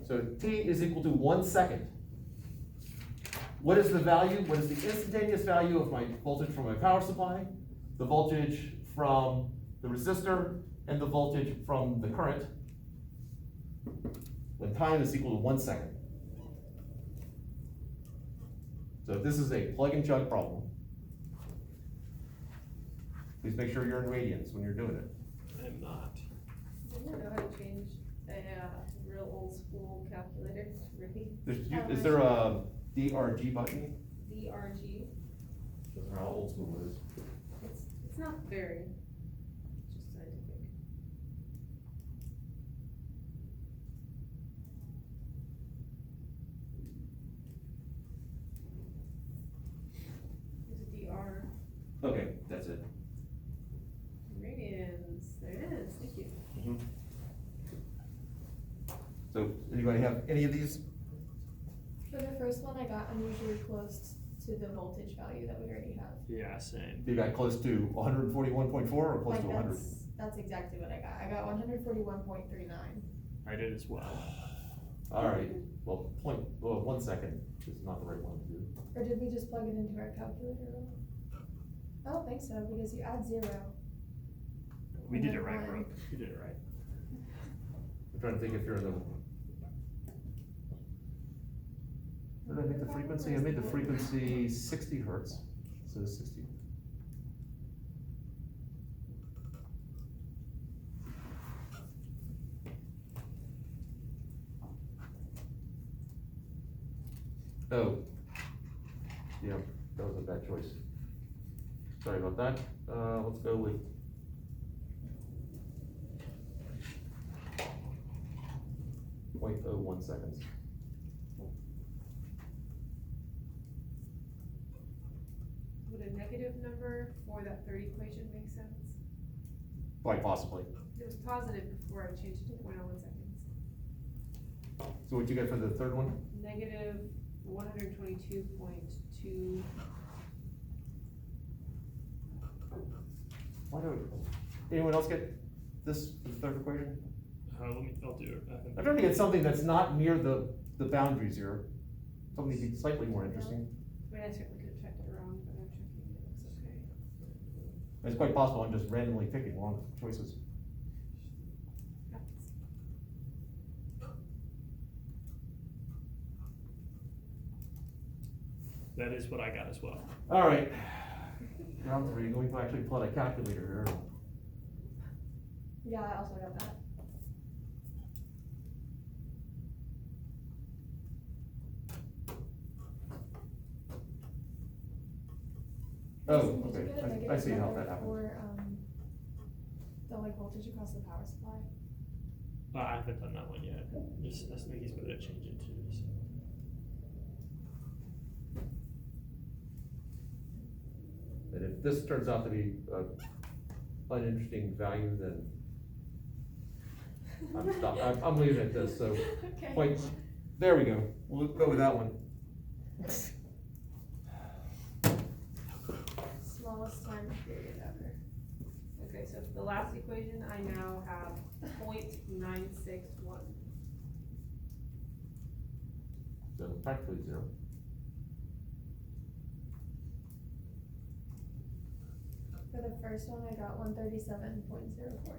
So T is equal to 1 second. What is the value? What is the instantaneous value of my voltage from my power supply, the voltage from the resistor, and the voltage from the current when time is equal to 1 second? So this is a plug and chug problem. Please make sure you're in radians when you're doing it. I'm not. Didn't know how to change a real old school calculator to radians. Is there a DRG button? DRG. Doesn't know how old school it is. It's not very, just scientific. There's a DR. Okay, that's it. Radians, there it is, thank you. Mhm. So, anybody have any of these? For the first one, I got unusually close to the voltage value that we already have. Yeah, same. You got close to 141.4 or close Like to 100? that's exactly what I got. I got 141.39. I did as well. All right, well, 1 second is not the right one to do. Or did we just plug it into our calculator? I don't think so, because you add 0. We did it right, One. bro. We did it right. I'm trying to think if you're in the. What did I make the frequency? I made the frequency 60 hertz. So 60. Oh. Yeah, that was a bad choice. Sorry about that. Let's go with. .01 seconds. Would a negative number for that third equation make sense? Quite possibly. It was positive before I changed it to 0.01 seconds. So what'd you get for the third one? Negative 122.2. Why do anyone else get this for the third equation? I'll do it. I'm trying to get something that's not near the boundaries here. Something to be slightly more interesting. I mean, I certainly could have checked it wrong, but I'm checking it, it looks okay. It's quite possible I'm just randomly picking wrong choices. That is what I got as well. All right. Round 3, going to actually plot a calculator here. Yeah, I also got that. Oh, Did you okay. get a I negative see how number that happened. for, the like voltage across the power supply? I haven't done that one yet. Just I think he's better to change it too. So. And if this turns out to be an uninteresting value, then I'm leaving it at this, so. Okay. Wait, there we go. We'll go with that one. Smallest time period ever. Okay, so for the last equation, I now have 0.961. So practically 0. For the first one, I got 137.04.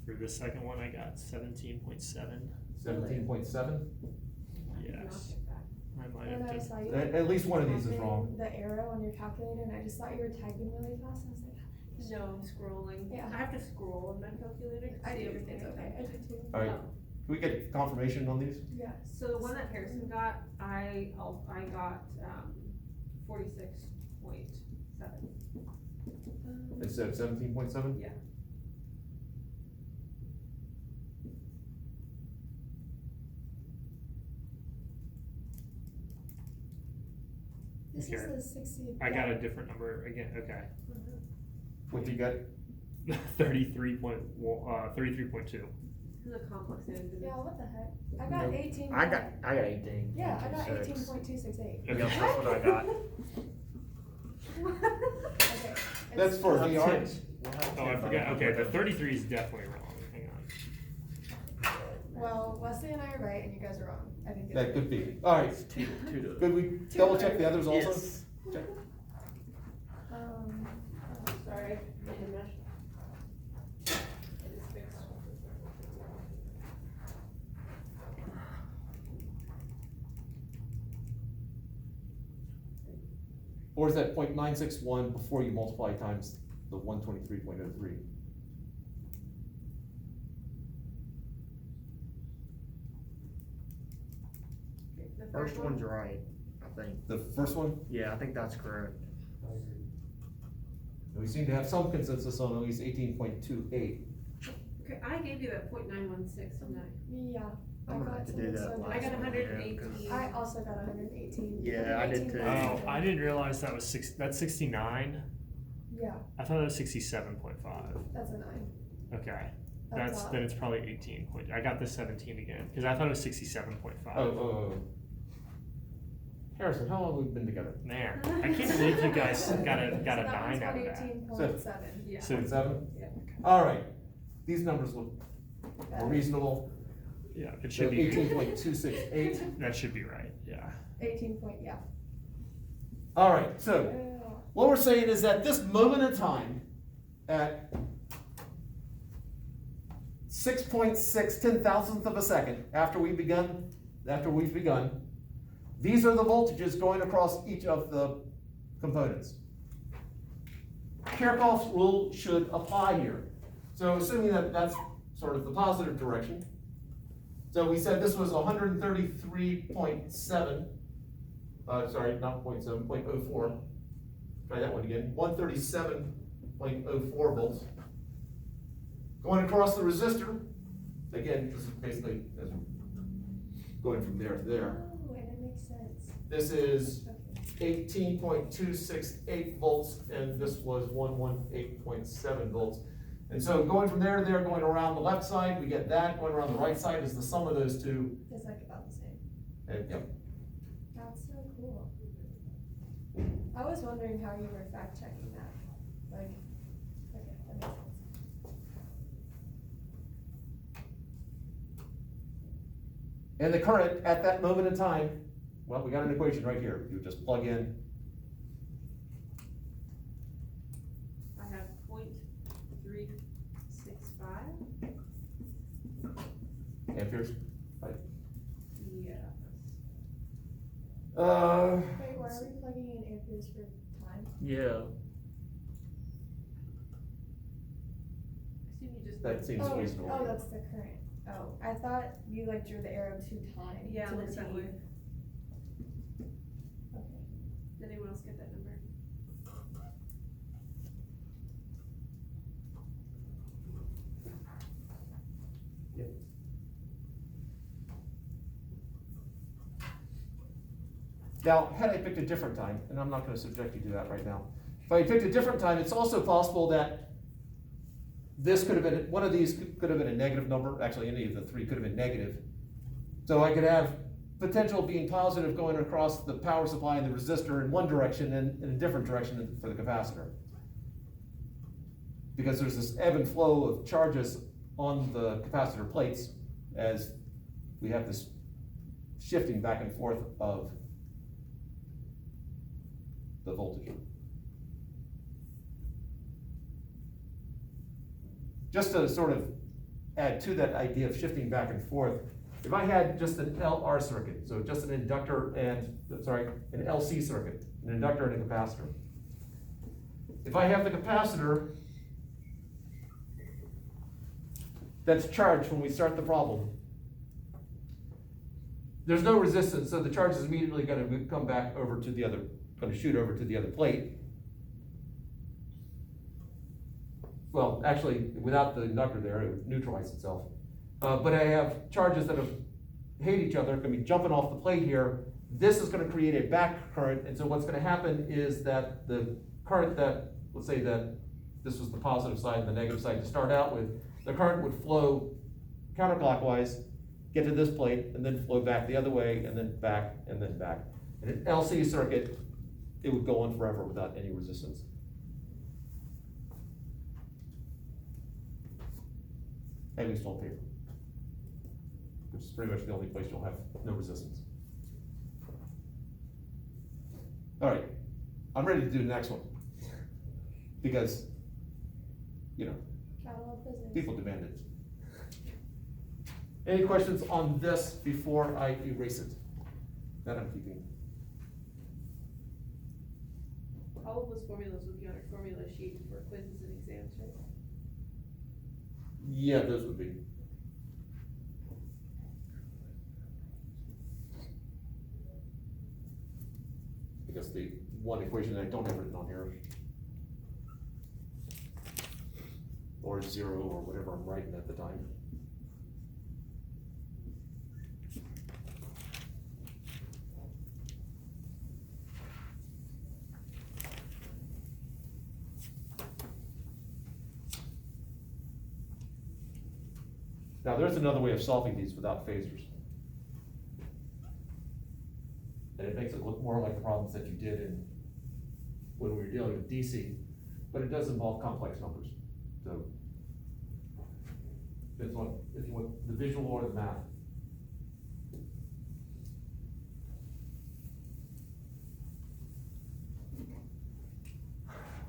For the second one, I got 17.7. 17.7? Yes. I might And have I to. saw you. At least one of these is tapping wrong. The arrow on your calculator, and I just thought you were typing really fast. I was like, No, I'm scrolling. Yeah. I have to scroll on my calculator to I see do, everything. it's okay, I do too. All right, can we get confirmation on these? Yes. So the one that Harrison got, I got 46.7. Instead of 17.7? Yeah. This Okay. is the 60. I got a different number again. Okay. What you got? 33.2. This is a complex name. Yeah, what the heck? I got Nope. 18. I got 18. Yeah, I got 26. 18.268. Yep, that's what I got. Okay. That's for We'll have VR. 10. We'll have Oh, I 10 by forgot, the okay, the time. 33 is definitely wrong, hang on. Well, Wesley and I are right, and you guys are wrong. I think it's That could be. Alright, It's two to. could we double check the others also? Yes. Check. Um, Sorry, I didn't mesh. It is fixed. Or is that 0.961 before you multiply times the 123.03? Okay, the First one's right, I think. The first one, Yeah, I think that's correct. we seem to have some consensus on at least 18.28. Okay, I gave you that 0.916, didn't I? yeah. I I'm gonna got have to something do that so last I got one, 118. yeah, 'cause- I also got 118. Yeah, I did too. 118.7. Oh, I didn't realize that was that's 69. Yeah, I thought it was 67.5. that's a 9. Okay, That's that's, odd. then it's probably 18 point, I got the 17 again, cause I thought it was 67.5. Oh. Harrison, how long have we been together? Man, I can't believe you guys got a So that 9 out of one's that. 18.7. Yeah. So- 7? Yeah. Alright, these numbers look more reasonable. Yeah, it So should be, 18.268. that should be right, yeah. 18 point, yeah. Alright, so Yeah. what we're saying is that this moment in time, at 6.6 ten-thousandth of a second after we've begun, these are the voltages going across each of the components. Kirchhoff's rule should apply here. So assuming that that's sort of the positive direction. So we said this was 133.7, sorry, not 0.7, 0.04. Try that one again, 137.04 volts. Going across the resistor, again, this is basically going from there to there. Oh, and it makes sense. This is Okay. 18.268 volts, and this was 118.7 volts. And so going from there to there, going around the left side, we get that, going around the right side is the sum of those two. It's like about the same. And, yep. That's so cool. I was wondering how you were fact checking that. Like, okay, that makes sense. And the current at that moment in time, well, we got an equation right here. You just plug in I have 0.365. amperes. Right. Yeah. Wait, why are we plugging in amperes for time? Yeah. I assume you just. That seems Oh, reasonable. oh, that's the current. Oh, I thought you like drew the arrow to time. Yeah, to the looks that T. way. Okay. Did anyone else get that number? Now, had I picked a different time, and I'm not gonna subject you to that right now, if I picked a different time, it's also possible that this could have been, one of these could have been a negative number, actually any of the three could have been negative. So I could have potential being positive going across the power supply and the resistor in one direction and in a different direction for the capacitor. Because there's this ebb and flow of charges on the capacitor plates as we have this shifting back and forth of the voltage. Just to sort of add to that idea of shifting back and forth, if I had just an LR circuit, so just an inductor and, an LC circuit, an inductor and a capacitor. If I have the capacitor that's charged when we start the problem, there's no resistance, so the charge is immediately gonna come back over to the other, gonna shoot over to the other plate. Well, actually, without the inductor there, it would neutralize itself. But I have charges that have hate each other, gonna be jumping off the plate here. This is gonna create a back current, and so what's gonna happen is that the current that, let's say that this was the positive side and the negative side to start out with, the current would flow counterclockwise, get to this plate, and then flow back the other way, and then back, and then back. In an LC circuit, it would go on forever without any resistance. At least on paper. Which is pretty much the only place you'll have no resistance. All right, I'm ready to do the next one. Because, you know, Catalog physics. people demand it. Any questions on this before I erase it? That I'm keeping. All of those formulas would be on a formula sheet for quizzes and exams, right? Yeah, those would be. I guess the one equation that I don't have written on here. Or 0 or whatever I'm writing at the time. Now, there's another way of solving these without phasors. And it makes it look more like the problems that you did when we were dealing with DC, but it does involve complex numbers. So, depends on if you want the visual or the math.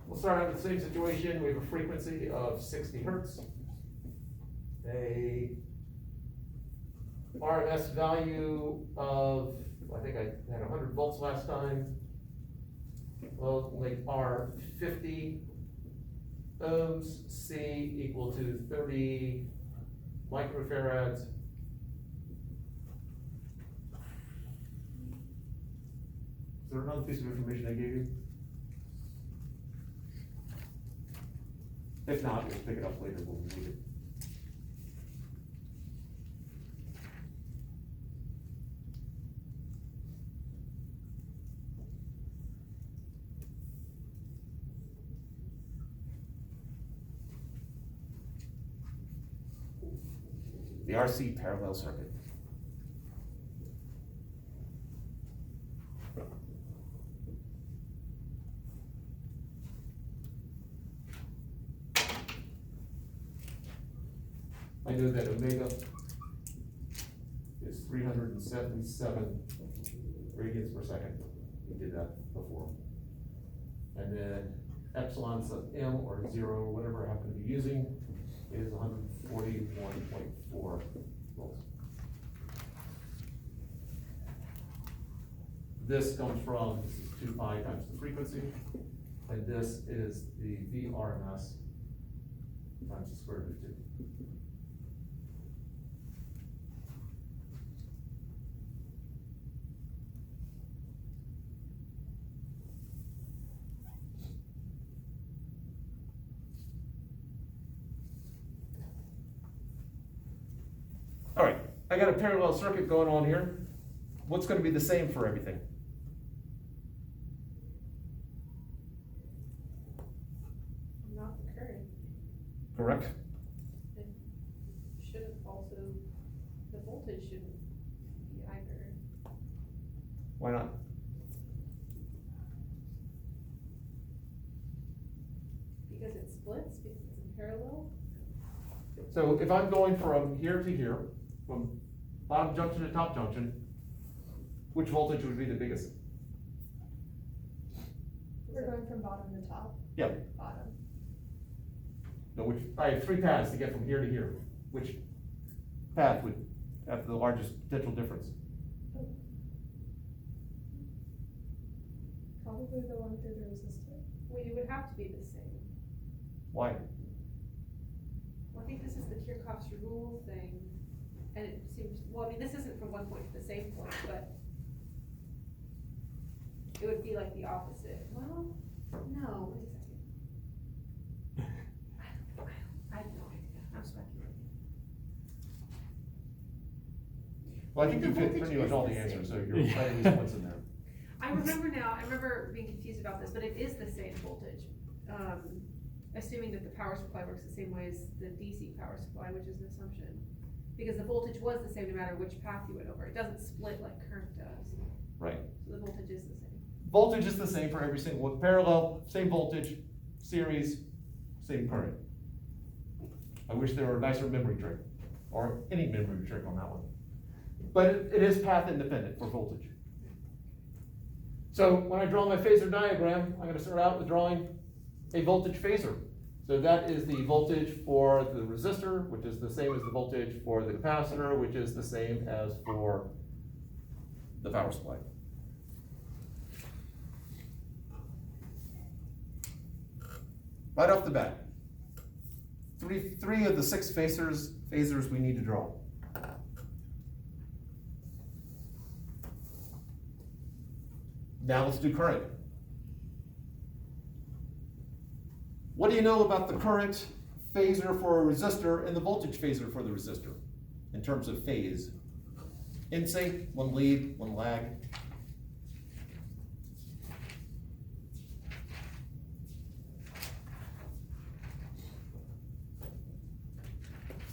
We'll start out with the same situation. We have a frequency of 60 hertz. A RMS value of, I think I had 100 volts last time. Well, make R 50 ohms, C equal to 30 microfarads. Is there another piece of information I gave you? If not, we'll pick it up later when we need it. The RC parallel circuit. I know that omega is 377 radians per second. We did that before. And then epsilon sub m or 0, whatever I happen to be using, is 141.4 volts. This comes from, this is 2 pi times the frequency, and this is the VRMS times the square root of 2. All right, I got a parallel circuit going on here. What's going to be the same for everything? Not the current. Correct? It shouldn't also, the voltage shouldn't be either. Why not? Because it splits, because it's in parallel. So if I'm going from here to here, from bottom junction to top junction, which voltage would be the biggest? We're going from bottom to top. Yeah. Bottom. No, which, I have 3 paths to get from here to here. Which path would have the largest potential difference? Probably the one through the resistor. Well, you would have to be the same. Why? Well, I think this is the Kirchhoff's rule thing, and it seems, well, I mean, this isn't from one point to the same point, but it would be like the opposite. Well, no, wait a second. I have no idea, I'm speculating. Well, I think The you fit voltage pretty much is all the the answers, so same. you're finding these points in there. I remember now, I remember being confused about this, but it is the same voltage. Assuming that the power supply works the same way as the DC power supply, which is an assumption. because the voltage was the same no matter which path you went over. It doesn't split like current does. Right. So the voltage is the same. Voltage is the same for every single one, parallel, same voltage, series, same current. I wish there were a nicer memory trick, or any memory trick on that one. But it is path independent for voltage. So when I draw my phasor diagram, I'm gonna start out with drawing a voltage phasor. So that is the voltage for the resistor, which is the same as the voltage for the capacitor, which is the same as for the power supply. Right off the bat, three of the 6 phasors we need to draw. Now let's do current. What do you know about the current phasor for a resistor and the voltage phasor for the resistor in terms of phase? In sync, one lead, one lag.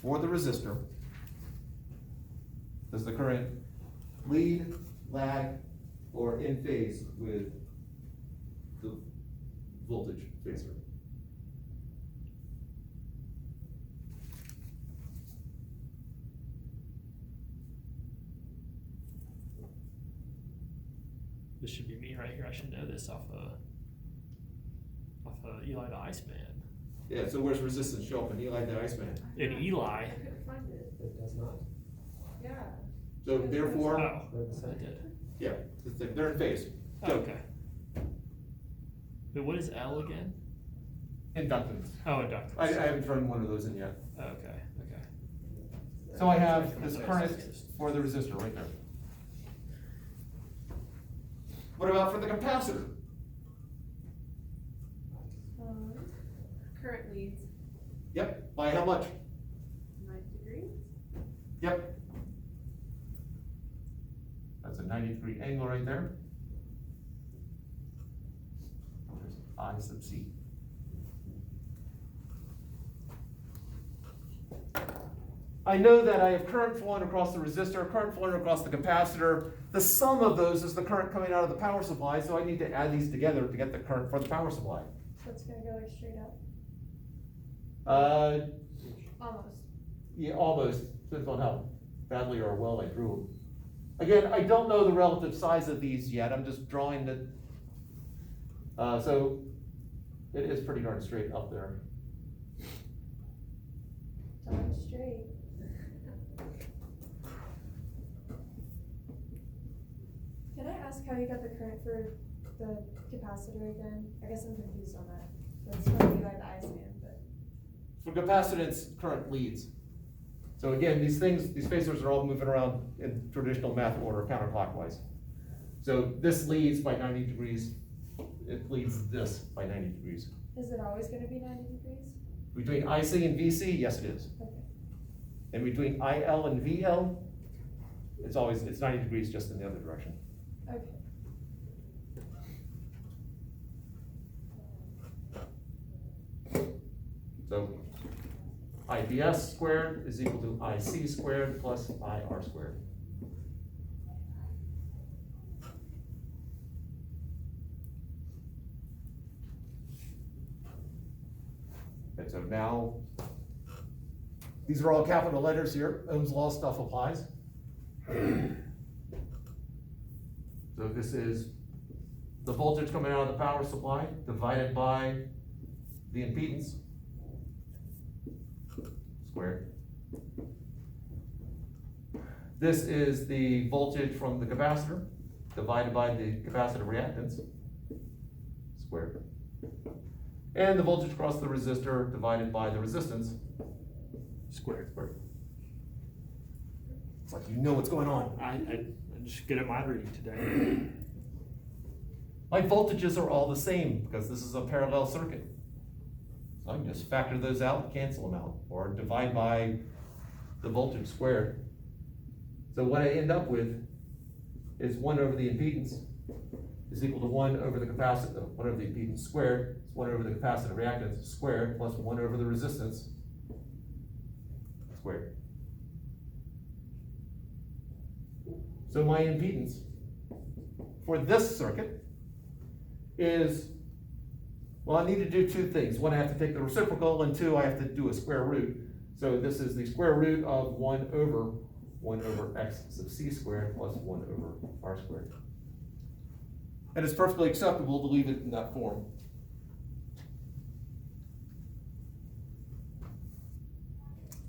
For the resistor, does the current lead, lag, or in phase with the voltage phasor? This should be me right here. I should know this off Eli the Iceman. Yeah, so where's resistance show up in Eli the Iceman? In Eli. I couldn't find it. It does not. Yeah. So therefore, Oh, They're the I same. did. yeah, they're in phase. Oh, okay. But what is L again? Inductance. Oh, inductance. I haven't thrown one of those in yet. Okay, okay. So I have this current for the resistor right there. What about for the capacitor? Current leads Yep, by how much? 90 degrees. Yep. That's a 90-degree angle right there. There's I sub C. I know that I have current flowing across the resistor, current flowing across the capacitor. The sum of those is the current coming out of the power supply, so I need to add these together to get the current for the power supply. So it's gonna go like straight up? Almost. Yeah, almost, depends on how badly or well I drew them. Again, I don't know the relative size of these yet, I'm just drawing the, so it is pretty darn straight up there. Darn straight. Can I ask how you got the current for the capacitor again? I guess I'm confused on that. That's probably like the Iceman, but. For capacitance, current leads. So again, these phasors are all moving around in traditional math order counterclockwise. So this leads by 90 degrees, it leads this by 90 degrees. Is it always gonna be 90 degrees? Between IC and VC, yes it is. Okay. And between IL and VL, it's 90 degrees just in the other direction. Okay. So IBS squared is equal to IC squared plus IR squared. And so now, these are all capital letters here, Ohm's law stuff applies. So this is the voltage coming out of the power supply divided by the impedance squared. This is the voltage from the capacitor divided by the capacitor reactance squared. And the voltage across the resistor divided by the resistance squared. It's like you know what's going on. I'm just good at my reading today. My voltages are all the same because this is a parallel circuit. So I can just factor those out, cancel them out, or divide by the voltage squared. So what I end up with is 1 over the impedance is equal to 1 over the capacitor, 1 over the impedance squared, it's 1 over the capacitor reactance squared, plus 1 over the resistance squared. So my impedance for this circuit is, well, I need to do two things. One, I have to take the reciprocal, and two, I have to do a square root. So this is the square root of 1 over x sub c squared plus 1 over r squared. And it's perfectly acceptable to leave it in that form.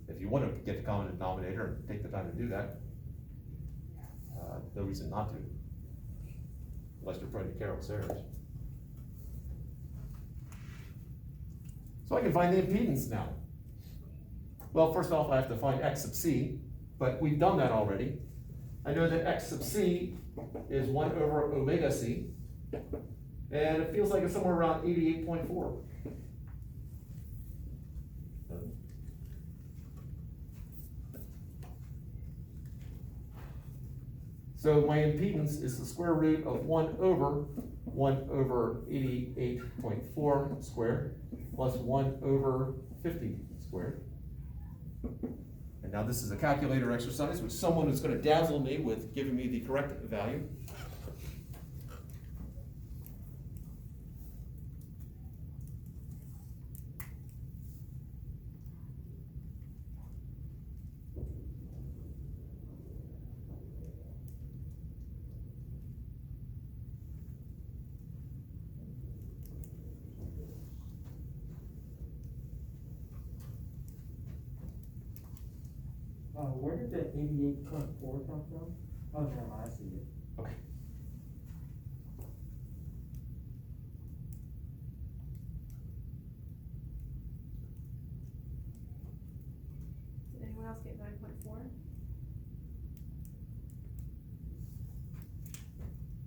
If you want to get the common denominator and take the time to do that, no reason not to, unless you're trying to Carol's errors. So I can find the impedance now. Well, first off, I have to find x sub c, but we've done that already. I know that x sub c is 1 over omega c, and it feels like it's somewhere around 88.4. So my impedance is the square root of 1 over 88.4 squared plus 1 over 50 squared. And now this is a calculator exercise, which someone is going to dazzle me with giving me the correct value. Where did the 88.4 come from? Oh, never mind, I see it. Okay. Did anyone else get 9.4?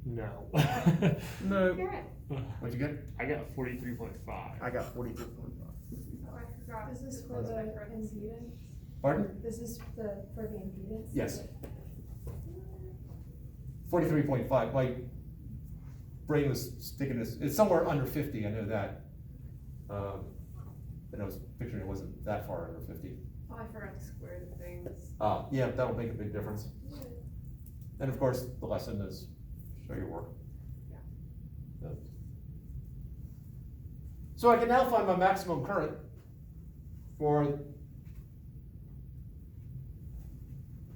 No. No. Garrett, What'd you get? I got 43.5. I got 42.5. oh, I forgot. This is for Those the are my friends. impedance? Pardon? This is for the impedance? Yes. 43.5. My brain was sticking this, it's somewhere under 50, I know that. And I was picturing it wasn't that far under 50. Oh, I forgot to square the things. Yeah, that'll make a big difference. And of course, the lesson is show your work. Yeah. So I can now find my maximum current for